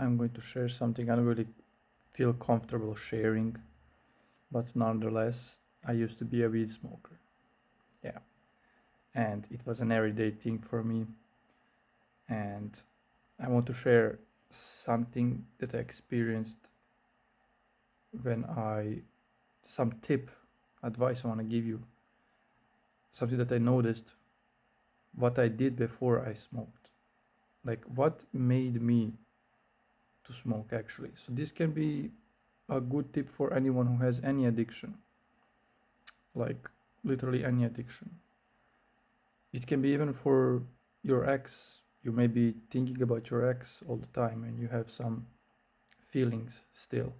I'm going to share something I don't really feel comfortable sharing, but nonetheless, I used to be a weed smoker. Yeah, and it was an everyday thing for me. And I want to share something that I experienced when some tip, advice I want to give you, something that I noticed, what I did before I smoked. Like what made me to smoke actually. So this can be a good tip for anyone who has any addiction, like literally any addiction. It can be even for your ex. You may be thinking about your ex all the time and you have some feelings still,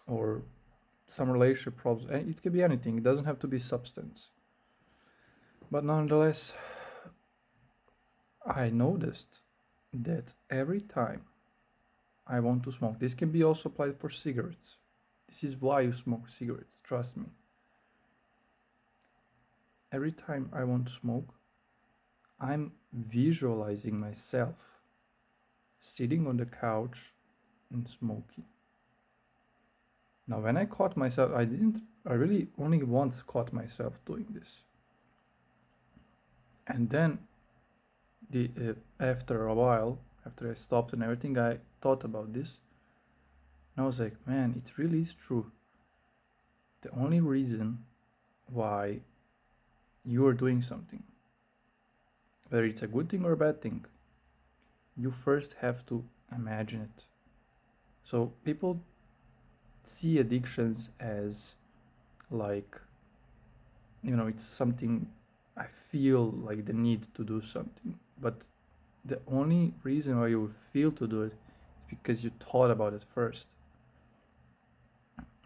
or some relationship problems. And it can be anything, it doesn't have to be substance. But nonetheless, I noticed that every time I want to smoke, this can be also applied for cigarettes. This is why you smoke cigarettes, trust me. Every time I want to smoke, I'm visualizing myself sitting on the couch and smoking. Now, when I caught myself, I really only once caught myself doing this. And then, after a while, after I stopped and everything, I thought about this. And I was like, man, it really is true. The only reason why you are doing something, whether it's a good thing or a bad thing, you first have to imagine it. So people see addictions as like, it's something I feel like the need to do something. But the only reason why you feel to do it is because you thought about it first.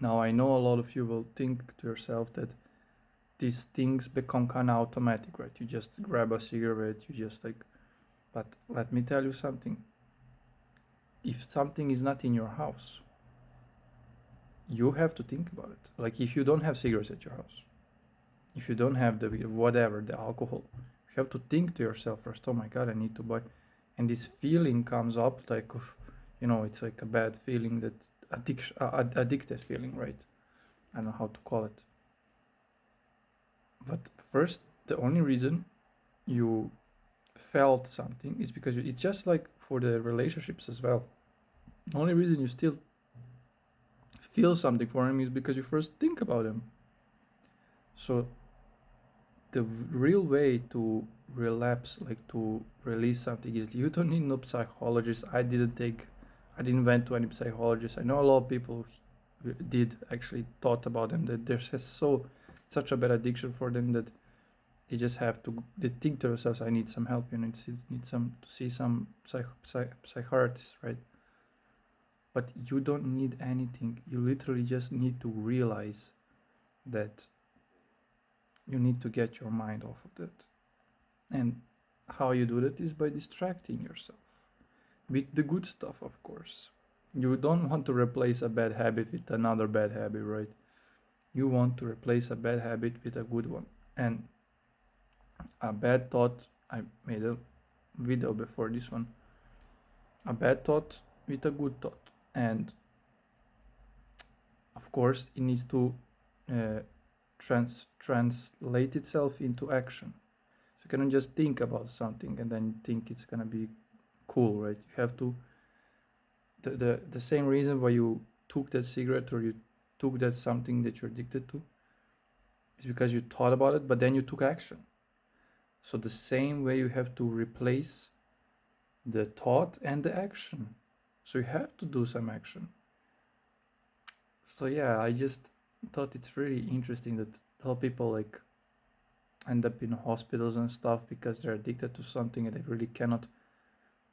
Now I know a lot of you will think to yourself that these things become kind of automatic, right? You just grab a cigarette, you just like, but let me tell you something. If something is not in your house, you have to think about it. Like if you don't have cigarettes at your house, if you don't have the whatever, the alcohol, you have to think to yourself first, oh my God, I need to buy. And this feeling comes up like, it's like a bad feeling, that addicted feeling, right? I don't know how to call it. But first, the only reason you felt something is because it's just like for the relationships as well. The only reason you still feel something for him is because you first think about him. So the real way to relapse, like to release something, is you don't need no psychologist. I didn't went to any psychologist. I know a lot of people did actually thought about them, that there's such a bad addiction for them that they just have to, they think to themselves, I need some help, need to see some psychiatrist, right? But you don't need anything. You literally just need to realize that you need to get your mind off of that. And how you do that is by distracting yourself with the good stuff, of course. You don't want to replace a bad habit with another bad habit, right? You want to replace a bad habit with a good one. And a bad thought, I made a video before this one, a bad thought with a good thought. And of course, it needs to uh, translate itself into action. So you cannot just think about something and then think it's gonna be cool, right? You have to, the same reason why you took that cigarette or you took that something that you're addicted to is because you thought about it, but then you took action. So the same way you have to replace the thought and the action. So you have to do some action. So yeah, I just thought it's really interesting that how people like end up in hospitals and stuff because they're addicted to something and they really cannot.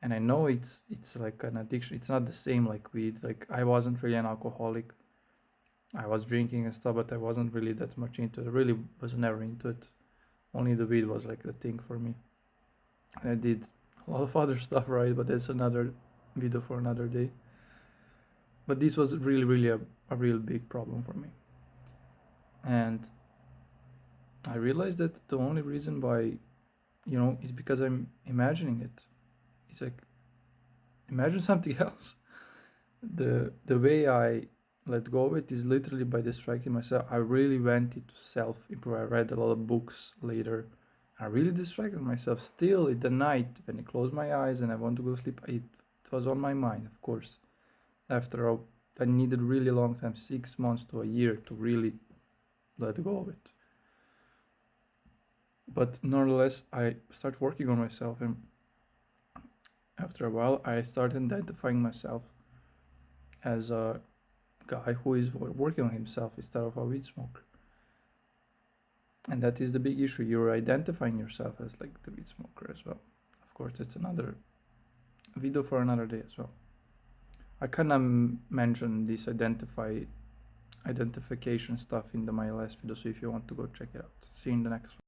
And I know it's like an addiction. It's not the same like weed. Like I wasn't really an alcoholic. I was drinking and stuff, but I wasn't really that much into it. I really was never into it. Only the weed was like the thing for me. And I did a lot of other stuff, right? But that's another video for another day. But this was really a real big problem for me. And I realized that the only reason why, is because I'm imagining it. It's like, imagine something else. the way I let go of it is literally by distracting myself. I really went into self-improve. I read a lot of books later. I really distracted myself. Still, in the night, when I close my eyes and I want to go to sleep, it was on my mind, of course. After all, I needed really long time, 6 months to a year, to really let go of it. But nonetheless, I start working on myself, and after a while, I started identifying myself as a guy who is working on himself instead of a weed smoker. And that is the big issue. You're identifying yourself as like the weed smoker as well. Of course, it's another video for another day as well. I kind of mentioned this identification stuff in my last video, so if you want to go check it out. See you in the next one.